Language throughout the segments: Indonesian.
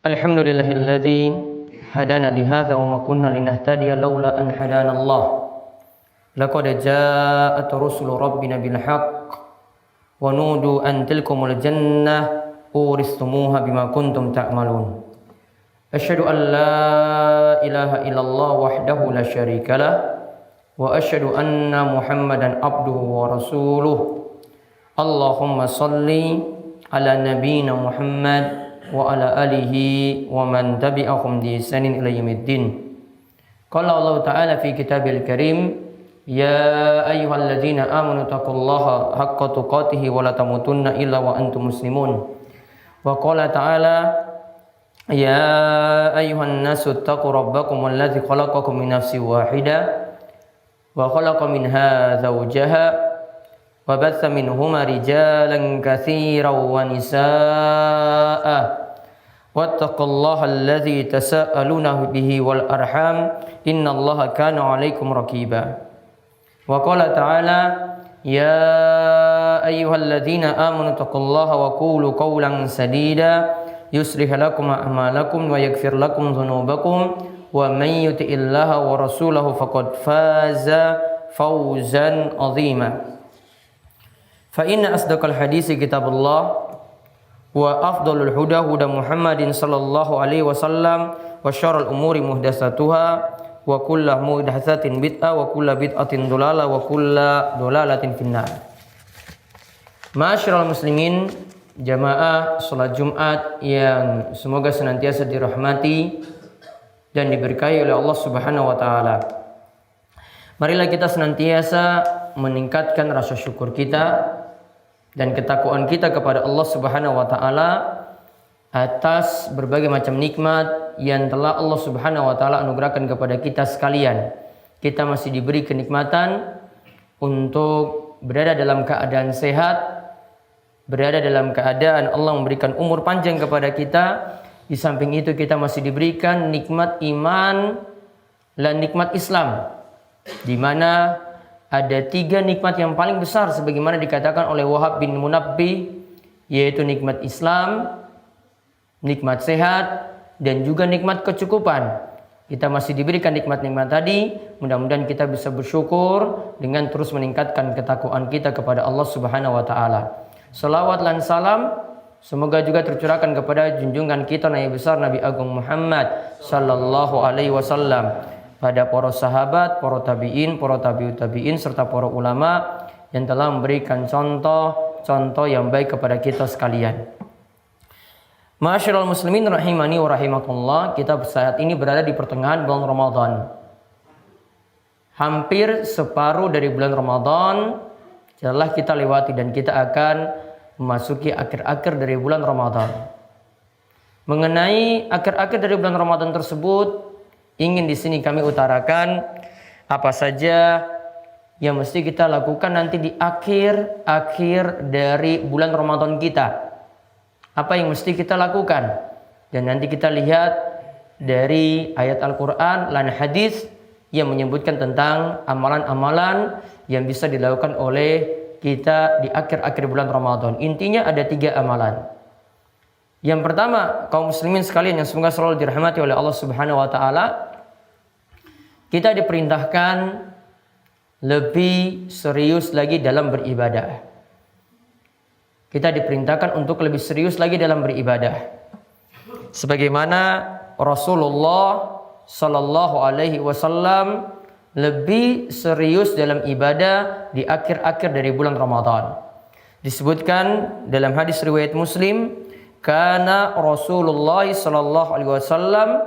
Alhamdulillahilladzi hadana lihadza wa ma kunna linahtadiya laula an hadana Allah. Laqad jaa'at rusulu rabbina bil haqq wa nudu an tilkumul jannah uristumuha bima kuntum ta'malun. Asyhadu an la ilaha illallah wahdahu la syarika lah wa asyhadu anna Muhammadan abduhu wa rasuluh. Allahumma shalli ala nabiyyina Muhammad wa ala alihi wa man tabi'ahum bi ihsanin ila yaumiddin. Qala Allah Ta'ala fi kitabil karim, ya ayyuhalladzina amanu taqullaha haqqa tuqatih wa la tamutunna illa wa antum muslimun. Wa qala ta'ala, ya ayyuhan nasu taqu rabbakum alladzi khalaqakum min nafsin wahidah wa khalaqa minha zawjaha wa batha minhuma rijalan katsiran wa nisaa'a wattaqullaha alladzi tasaaluna bihi wal arham innallaha kana 'alaikum raqiba. Wa qala ta'ala, ya ayyuhalladzina amanu taqullaha wa qulu qawlan sadida yuslih lakum a'malakum wa yaghfir lakum dhunubakum wa man yuti'illaha wa rasulahu faqad faza fawzan 'azima. Fa inna asdaqal hadisi kitabullah wa afdalul huda huda Muhammadin sallallahu alaihi wasallam wa syarrul umuri muhdatsatuha wa kullu muhdatsatin bid'ah wa kullu bid'atin dhalalah wa kullu dhalalatin finnar. Ma'asyiral muslimin, jamaah salat Jumat yang semoga senantiasa dirahmati dan diberkahi oleh Allah Subhanahu wa taala. Marilah kita senantiasa meningkatkan rasa syukur kita dan ketakwaan kita kepada Allah Subhanahu wa taala atas berbagai macam nikmat yang telah Allah Subhanahu wa taala anugerahkan kepada kita sekalian. Kita masih diberi kenikmatan untuk berada dalam keadaan sehat, berada dalam keadaan Allah memberikan umur panjang kepada kita. Di samping itu kita masih diberikan nikmat iman dan nikmat Islam, di mana ada 3 nikmat yang paling besar sebagaimana dikatakan oleh Wahab bin Munabbih, yaitu nikmat Islam, nikmat sehat, dan juga nikmat kecukupan. Kita masih diberikan nikmat-nikmat tadi. Mudah-mudahan kita bisa bersyukur dengan terus meningkatkan ketakwaan kita kepada Allah Subhanahu wa taala. Salawat dan salam semoga juga tercurahkan kepada junjungan kita Nabi besar Nabi Agung Muhammad sallallahu alaihi wasallam, pada para sahabat, para tabi'in, para tabi'ut tabi'in, serta para ulama yang telah memberikan contoh yang baik kepada kita sekalian. Ma'asyiral muslimin rahimani wa rahimakumullah, kita saat ini berada di pertengahan bulan Ramadan. Hampir separuh dari bulan Ramadan telah kita lewati dan kita akan memasuki akhir-akhir dari bulan Ramadan. Mengenai akhir-akhir dari bulan Ramadan tersebut, ingin di sini kami utarakan apa saja yang mesti kita lakukan nanti di akhir dari bulan Ramadan kita. Apa yang mesti kita lakukan? Dan nanti kita lihat dari ayat Al-Quran dan hadis yang menyebutkan tentang amalan-amalan yang bisa dilakukan oleh kita di akhir-akhir bulan Ramadan. Intinya ada 3 amalan. Yang pertama, kaum muslimin sekalian yang semoga selalu dirahmati oleh Allah Subhanahu wa taala, kita diperintahkan lebih serius lagi dalam beribadah. Kita diperintahkan untuk lebih serius lagi dalam beribadah. Sebagaimana Rasulullah sallallahu alaihi wasallam lebih serius dalam ibadah di akhir-akhir dari bulan Ramadan. Disebutkan dalam hadis riwayat Muslim, kana Rasulullah sallallahu alaihi wasallam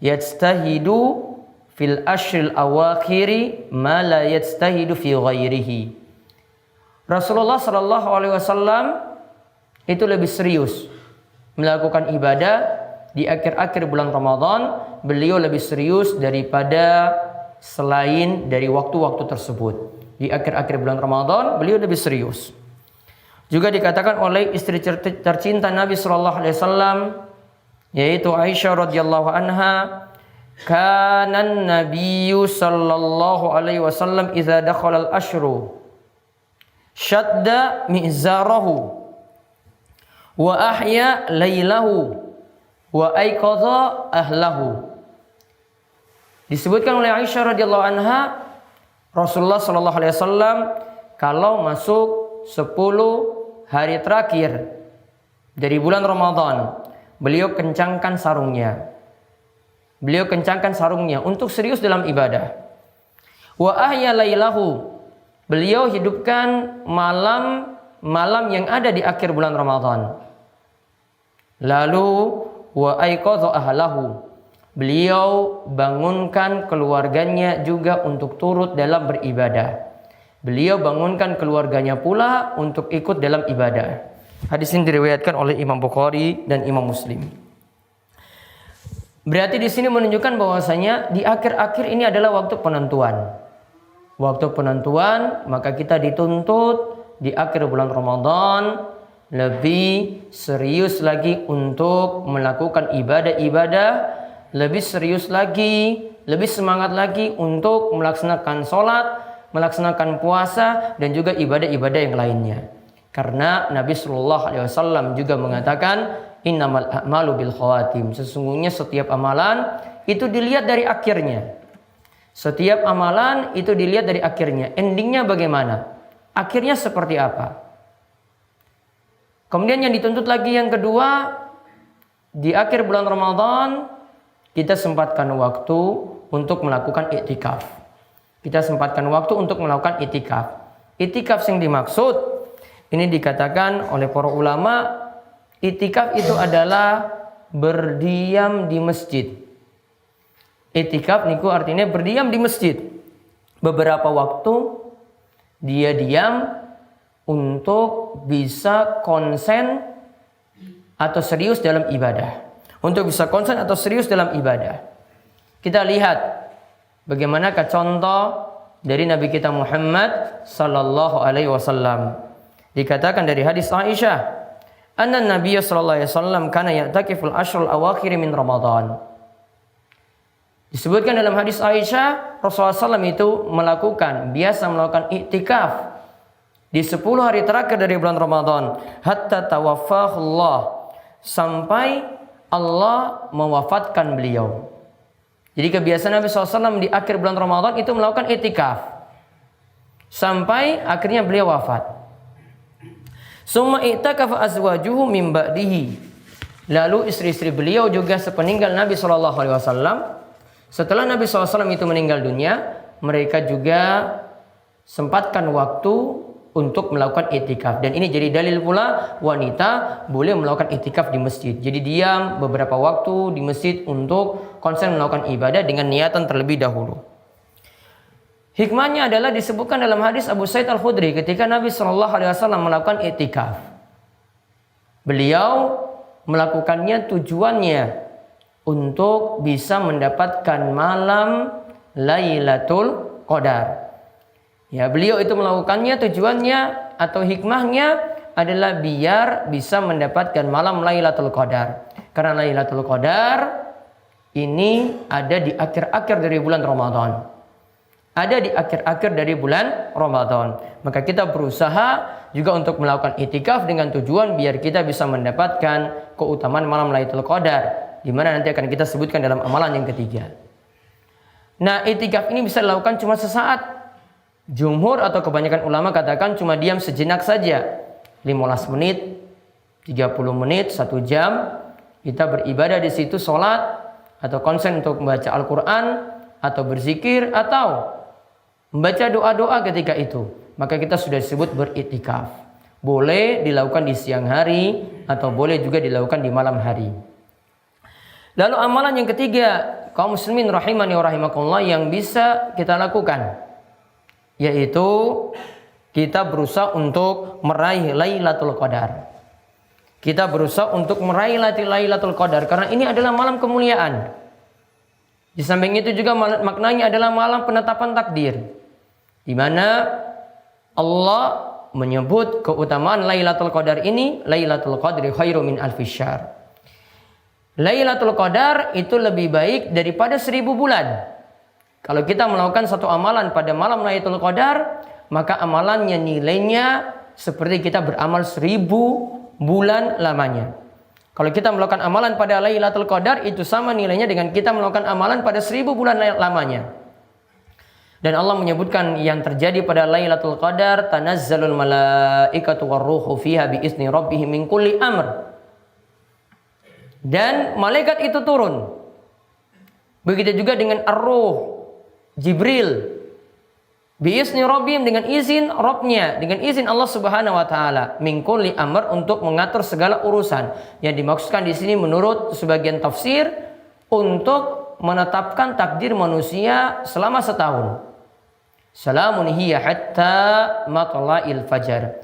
yajtahidu fil ashril awakhiri ma la yajtahidu fi ghairihi. Rasulullah sallallahu alaihi wasallam itu lebih serius melakukan ibadah di akhir-akhir bulan Ramadan. Beliau lebih serius daripada selain dari waktu-waktu tersebut. Di akhir-akhir bulan Ramadan beliau lebih serius. Juga dikatakan oleh istri tercinta Nabi sallallahu alaihi wasallam, yaitu Aisyah radhiyallahu anha, kanan Nabiyyu sallallahu alaihi wasallam idza dakhala al-ashru syadda mizarahu wa ahya lailahu wa aiqadha ahlahu. Disebutkan oleh Aisyah radhiyallahu anha, Rasulullah sallallahu alaihi wasallam kalau masuk 10 hari terakhir dari bulan Ramadan, beliau kencangkan sarungnya. Beliau kencangkan sarungnya untuk serius dalam ibadah. Wa ahya lailahu. Beliau hidupkan malam yang ada di akhir bulan Ramadan. Lalu wa aiqadha ahlahu. Beliau bangunkan keluarganya juga untuk turut dalam beribadah. Beliau bangunkan keluarganya pula untuk ikut dalam ibadah. Hadis ini diriwayatkan oleh Imam Bukhari dan Imam Muslim. Berarti di sini menunjukkan bahwasanya di akhir-akhir ini adalah waktu penentuan. Waktu penentuan, maka kita dituntut di akhir bulan Ramadan lebih serius lagi untuk melakukan ibadah-ibadah, lebih serius lagi, lebih semangat lagi untuk melaksanakan sholat, melaksanakan puasa, dan juga ibadah-ibadah yang lainnya. Karena Nabi Shallallahu Alaihi Wasallam juga mengatakan, innamal a'malu bil khawatim. Sesungguhnya setiap amalan itu dilihat dari akhirnya. Setiap amalan itu dilihat dari akhirnya. Endingnya bagaimana? Akhirnya seperti apa? Kemudian yang dituntut lagi yang kedua, di akhir bulan Ramadan kita sempatkan waktu untuk melakukan iktikaf. Kita sempatkan waktu untuk melakukan iktikaf. Iktikaf yang dimaksud, ini dikatakan oleh para ulama, iktikaf itu adalah berdiam di masjid. Iktikaf niku artinya berdiam di masjid. Beberapa waktu dia diam untuk bisa konsen atau serius dalam ibadah. Untuk bisa konsen atau serius dalam ibadah. Kita lihat bagaimana contoh dari Nabi kita Muhammad sallallahu alaihi wasallam. Dikatakan dari hadis Aisyah, anna Nabiy sallallahu alaihi wasallam kana ya'takiful ashrul awakhir min Ramadan. Disebutkan dalam hadis Aisyah, Rasulullah SAW itu biasa melakukan iktikaf di 10 hari terakhir dari bulan Ramadan, hatta tawaffahu Allah, sampai Allah mewafatkan beliau. Jadi kebiasaan Nabi SAW di akhir bulan Ramadan itu melakukan iktikaf sampai akhirnya beliau wafat. Summa i'takafa azwajuhu min ba'dihi. Lalu istri-istri beliau juga sepeninggal Nabi SAW. Setelah Nabi SAW itu meninggal dunia, mereka juga sempatkan waktu untuk melakukan iktikaf. Dan ini jadi dalil pula wanita boleh melakukan iktikaf di masjid. Jadi diam beberapa waktu di masjid untuk konsen melakukan ibadah dengan niatan terlebih dahulu. Hikmahnya adalah disebutkan dalam hadis Abu Sa'id Al-Khudri ketika Nabi SAW melakukan iktikaf. Beliau melakukannya tujuannya untuk bisa mendapatkan malam Lailatul Qadar. Ya, beliau itu melakukannya tujuannya atau hikmahnya adalah biar bisa mendapatkan malam Lailatul Qadar. Karena Lailatul Qadar ini ada di akhir-akhir dari bulan Ramadan. Ada di akhir-akhir dari bulan Ramadan. Maka kita berusaha juga untuk melakukan iktikaf dengan tujuan biar kita bisa mendapatkan keutamaan malam Lailatul Qadar, di mana nanti akan kita sebutkan dalam amalan yang ketiga. Nah, iktikaf ini bisa dilakukan cuma sesaat. Jumhur atau kebanyakan ulama katakan cuma diam sejenak saja. 15 menit, 30 menit, 1 jam. Kita beribadah di situ, sholat, atau konsen untuk membaca Al-Quran, atau berzikir, atau membaca doa-doa ketika itu. Maka kita sudah disebut beriktikaf. Boleh dilakukan di siang hari, atau boleh juga dilakukan di malam hari. Lalu amalan yang ketiga, kaum muslimin rahimani wa rahimakumullah, yang bisa kita lakukan, yaitu kita berusaha untuk meraih Lailatul Qadar. Kita berusaha untuk meraih Lailatul Qadar karena ini adalah malam kemuliaan. Di samping itu juga maknanya adalah malam penetapan takdir, di mana Allah menyebut keutamaan Lailatul Qadar ini, Lailatul Qadri khairu min alfi syahr. Lailatul Qadar itu lebih baik daripada 1000 bulan. Kalau kita melakukan satu amalan pada malam Lailatul Qadar, maka amalannya nilainya seperti kita beramal 1000 bulan lamanya. Kalau kita melakukan amalan pada Lailatul Qadar itu sama nilainya dengan kita melakukan amalan pada 1000 bulan lamanya. Dan Allah menyebutkan yang terjadi pada Lailatul Qadar, tanazzalul malaikatu warruhu fiha biizni rabbihim min kulli amr. Dan malaikat itu turun. Begitu juga dengan ar-ruh, Jibril. Biizni rabbihim, dengan izin Rabbnya, dengan izin Allah Subhanahu wa taala, min kulli amr, untuk mengatur segala urusan. Yang dimaksudkan di sini menurut sebagian tafsir untuk menetapkan takdir manusia selama setahun. Salamun hiya hatta matla'il fajar.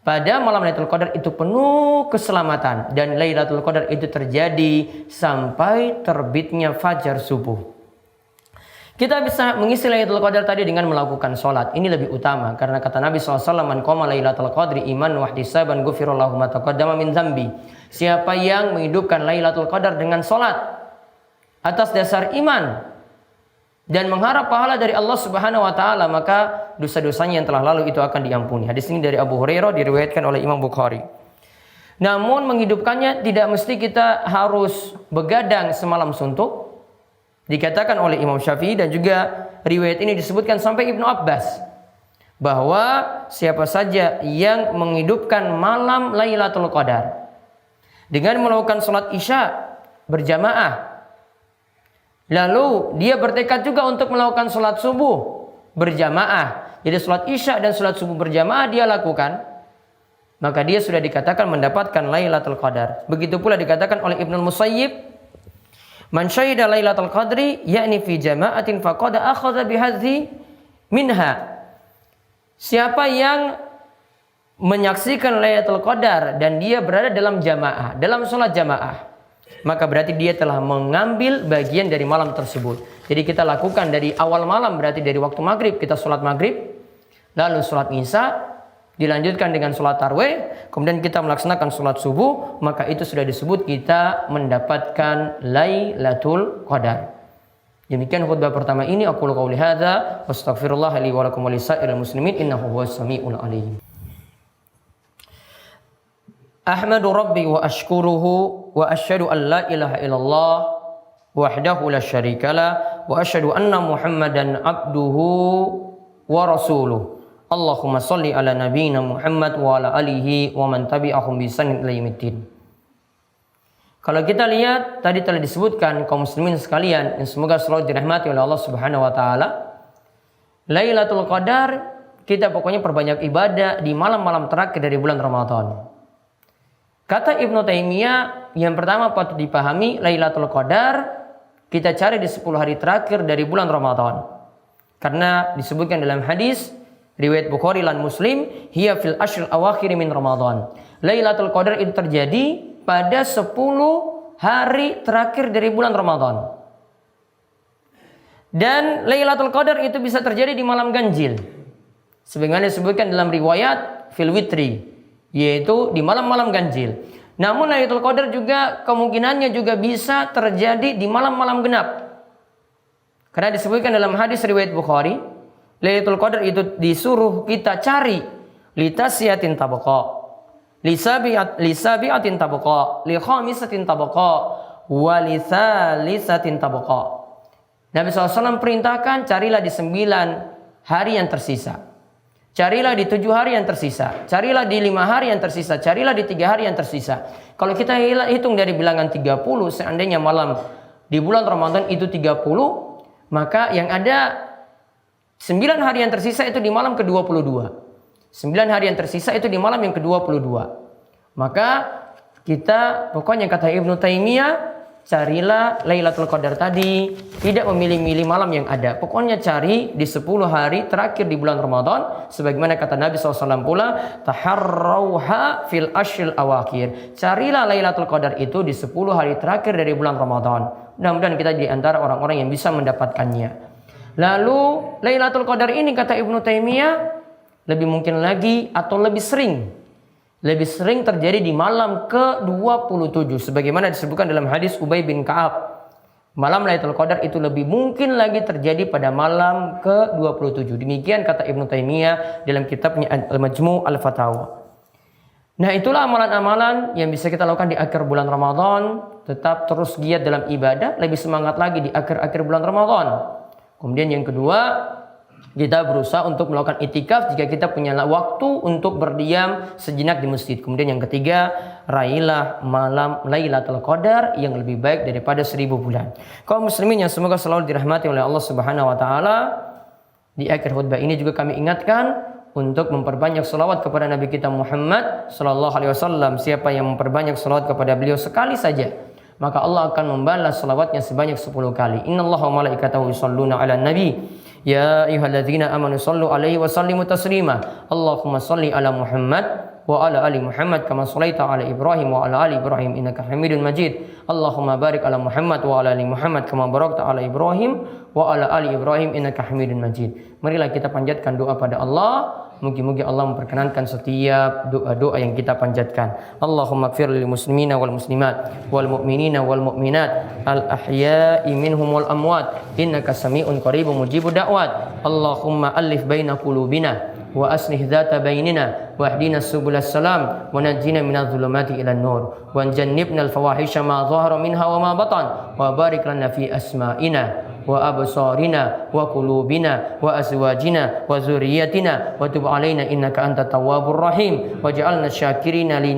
Pada malam Lailatul Qadar itu penuh keselamatan, dan Lailatul Qadar itu terjadi sampai terbitnya fajar subuh. Kita bisa mengisi Lailatul Qadar tadi dengan melakukan sholat. Ini lebih utama karena kata Nabi SAW, man qama Lailatul Qadri iman wa ihtisaban ghufirallahu ma taqaddama min dzambi. Siapa yang menghidupkan Lailatul Qadar dengan sholat atas dasar iman dan mengharap pahala dari Allah Subhanahu wa taala, maka dosa-dosanya yang telah lalu itu akan diampuni. Hadis ini dari Abu Hurairah, diriwayatkan oleh Imam Bukhari. Namun menghidupkannya tidak mesti kita harus begadang semalam suntuk. Dikatakan oleh Imam Syafi'i, dan juga riwayat ini disebutkan sampai Ibnu Abbas, bahwa siapa saja yang menghidupkan malam Lailatul Qadar dengan melakukan sholat isya berjamaah, lalu dia bertekad juga untuk melakukan sholat subuh berjamaah, jadi sholat isya dan sholat subuh berjamaah dia lakukan, maka dia sudah dikatakan mendapatkan Lailatul Qadar. Begitu pula dikatakan oleh Ibnu Musayyib, man syahida Lailatul Qadri yakni fi jama'atin faqad akhadha bihadzi minha. Siapa yang menyaksikan Lailatul Qadar dan dia berada dalam jamaah, dalam sholat jamaah, maka berarti dia telah mengambil bagian dari malam tersebut. Jadi kita lakukan dari awal malam, berarti dari waktu maghrib kita sholat maghrib, lalu sholat isya, dilanjutkan dengan sholat tarwih, kemudian kita melaksanakan sholat subuh, maka itu sudah disebut kita mendapatkan Lailatul Qadar. Demikian khutbah pertama ini. Aku qouli hadza wastaghfirullah li wa lakum wa lisairil muslimin innahu huwas samiul alim. Ahmadu rabbi wa ashkuruhu wa asyhadu an la ilaha illallah wahdahu la syarikalah wa asyhadu anna Muhammadan abduhu wa rasuluh. Allahumma sholli ala nabiyyina Muhammad wa ala alihi wa man tabi'ahum bi ihsan ila yaumiddin. Kalau kita lihat tadi telah disebutkan kaum muslimin sekalian yang semoga selalu dirahmati oleh Allah Subhanahu wa taala, Lailatul Qadar kita pokoknya perbanyak ibadah di malam-malam terakhir dari bulan Ramadan. Kata Ibnu Taimiyah, yang pertama patut dipahami, Lailatul Qadar kita cari di 10 hari terakhir dari bulan Ramadan. Karena disebutkan dalam hadis riwayat Bukhari dan Muslim, hiya fil ashril awakhir min Ramadan. Lailatul Qadar itu terjadi pada 10 hari terakhir dari bulan Ramadan. Dan Lailatul Qadar itu bisa terjadi di malam ganjil. Sebagaimana disebutkan dalam riwayat fil witri, yaitu di malam-malam ganjil. Namun Lailatul Qadar juga kemungkinannya juga bisa terjadi di malam-malam genap. Karena disebutkan dalam hadis riwayat Bukhari, Lailatul Qadar itu disuruh kita cari litasiyatin tabaqa, lisabiatin tabaqa, li khamisatin tabaqa, wa lithalisatin tabaqa. Nabi SAW perintahkan carilah di 9 hari yang tersisa, carilah di 7 hari yang tersisa, carilah di 5 hari yang tersisa, carilah di 3 hari yang tersisa. Kalau kita hitung dari bilangan 30, seandainya malam di bulan Ramadan itu 30, maka yang ada 9 hari yang tersisa itu di malam ke-22. 9 hari yang tersisa itu di malam yang ke-22. Maka kita pokoknya kata Ibnu Taimiyah, carilah Lailatul Qadar tadi, tidak memilih-milih malam yang ada. Pokoknya cari di 10 hari terakhir di bulan Ramadan. Sebagaimana kata Nabi SAW pula, taharrauha fil ashril awakhir. Carilah Lailatul Qadar itu di 10 hari terakhir dari bulan Ramadan. Mudah-mudahan kita di antara orang-orang yang bisa mendapatkannya. Lalu Lailatul Qadar ini kata Ibnu Taimiyah lebih mungkin lagi atau lebih sering terjadi di malam ke-27 sebagaimana disebutkan dalam hadis Ubay bin Ka'ab. Malam Lailatul Qadar itu lebih mungkin lagi terjadi pada malam ke-27. Demikian kata Ibnu Taimiyah dalam kitabnya Al-Majmu' Al-Fatawa. Nah, itulah amalan-amalan yang bisa kita lakukan di akhir bulan Ramadan. Tetap terus giat dalam ibadah, lebih semangat lagi di akhir-akhir bulan Ramadan. Kemudian yang kedua, kita berusaha untuk melakukan itikaf jika kita punya waktu untuk berdiam sejenak di masjid. Kemudian yang ketiga, raihlah malam Lailatul Qadar yang lebih baik daripada 1000 bulan. Kaum muslimin yang semoga selalu dirahmati oleh Allah Subhanahu wa taala, di akhir khutbah ini juga kami ingatkan untuk memperbanyak salawat kepada Nabi kita Muhammad sallallahu alaihi wasallam. Siapa yang memperbanyak salawat kepada beliau sekali saja, maka Allah akan membalas salawatnya sebanyak 10 kali. Innallaha wa malaikatahu yusholluna 'alan nabi. Ya ayyuhalladzina amanu shallu 'alaihi wa sallimu taslima. Allahumma shalli 'ala Muhammad wa 'ala ali Muhammad kama shallaita 'ala Ibrahim wa 'ala ali Ibrahim innaka Hamidum Majid. Allahumma barik 'ala Muhammad wa 'ala ali Muhammad kama barakta 'ala Ibrahim wa 'ala ali Ibrahim innaka Hamidum Majid. Marilah kita panjatkan doa pada Allah. Mungkin Allah memperkenankan setiap doa-doa yang kita panjatkan. Allahumma ighfir lil muslimina wal muslimat wal mu'minina wal mu'minat al ahya'i minhum wal amwat innaka sami'un qaribun mujibud da'wat. Allahumma alif baina qulubina wa aslih dhata bainina wa ahdina subulas salam wa najjina minadh dhulumati ilan nur wa jannibna al fawahisha ma dhahara minha wa ma batan wa barik lana fi asma'ina wa absarina wa qulubina wa azwajina wa zurriyyatina wa tub alaina innaka antat tawwabur rahim waj'alna syakirina li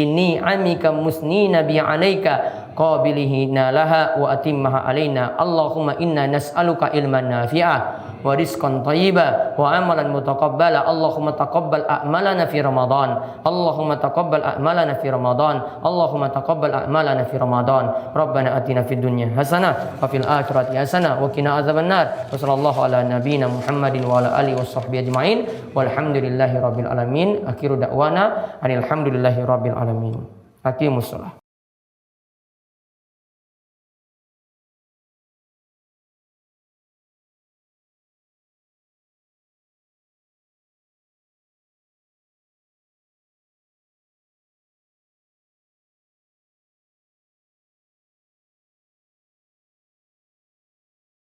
ni'amika musnina bi 'alaika qabilihina laha wa atimmaha alaina. Allahumma inna nas'aluka ilman nafi'a wa rizqan thayyiba wa amalan mutaqabbala. Allahumma taqabbal a'malana fi Ramadan. Allahumma taqabbal a'malana fi Ramadan. Allahumma taqabbal a'malana fi Ramadan. Rabbana atina fid dunya hasanah wa fil akhirati hasanah wa qina adzabannar. Wa sallallahu ala nabiyyina Muhammadin wa ala alihi washabbihi ajmain. Walhamdulillahi rabbil alamin. Akhiru da'wana alhamdulillahi rabbil alamin. Aqimussalah.